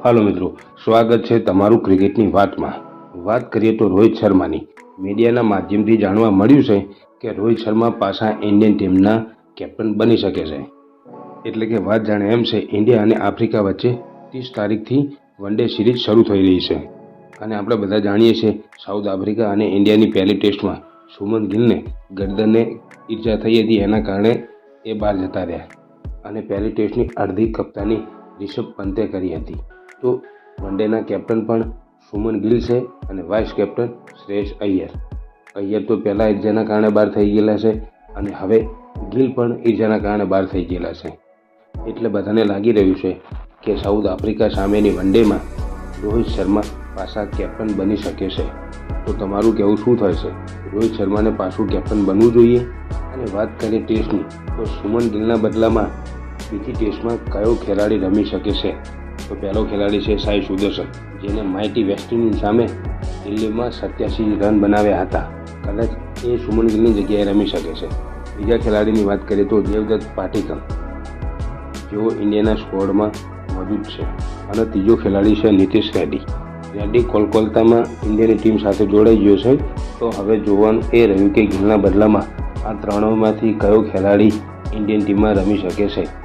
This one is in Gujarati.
હાલો મિત્રો, સ્વાગત છે તમારું ક્રિકેટની વાતમાં. વાત કરીએ તો રોહિત શર્માની. મીડિયાના માધ્યમથી જાણવા મળ્યું છે કે રોહિત શર્મા પાછા ઇન્ડિયન ટીમના કેપ્ટન બની શકે છે. એટલે કે વાત જાણે એમ છે, ઇન્ડિયા અને આફ્રિકા વચ્ચે 30 તારીખથી વન-ડે સિરીઝ શરૂ થઈ રહી છે. અને આપણે બધા જાણીએ છીએ, સાઉથ આફ્રિકા અને ઇન્ડિયાની પહેલી ટેસ્ટમાં શુભમન ગિલને ગરદનને ઈજા થઈ હતી, એના કારણે એ બહાર જતા રહ્યા. અને પહેલી ટેસ્ટની અડધી કપ્તાની રિષભ પંતે કરી હતી. તો વન-ડેના કેપ્ટન પણ શુભમન ગિલ છે અને વાઇસ કેપ્ટન શ્રેયસ અય્યર. અય્યર તો પહેલાં ઈજાના કારણે બહાર થઈ ગયેલા છે અને હવે ગિલ પણ ઈજાના કારણે બહાર થઈ ગયેલા છે. એટલે બધાને લાગી રહ્યું છે કે સાઉથ આફ્રિકા સામેની વન-ડેમાં રોહિત શર્મા પાછા કેપ્ટન બની શકે છે. તો તમારું કહેવું શું થાય છે? રોહિત શર્માને પાછું કેપ્ટન બનવું જોઈએ? અને વાત કરીએ ટેસ્ટની, તો શુભમન ગિલના બદલામાં બીજી ટેસ્ટમાં કયો ખેલાડી રમી શકે છે? તો પહેલો ખેલાડી છે સાઈ સુદર્શન, જેને માઇટી વેસ્ટ ઇન્ડિઝ સામે દિલ્હીમાં 87 રન બનાવ્યા હતા. કદાચ એ શુભમન ગિલની જગ્યાએ રમી શકે છે. બીજા ખેલાડીની વાત કરીએ તો દેવદત્ત પાટિકલ, જેઓ ઇન્ડિયાના સ્ક્વોડમાં મોજૂદ છે. અને ત્રીજો ખેલાડી છે નીતિશ રેડ્ડી. રેડ્ડી કોલકાતામાં ઇન્ડિયાની ટીમ સાથે જોડાઈ ગયો છે. તો હવે જોવાનું એ રહ્યું કે ગિલના બદલામાં આ ત્રણેયમાંથી કયો ખેલાડી ઇન્ડિયન ટીમમાં રમી શકે છે.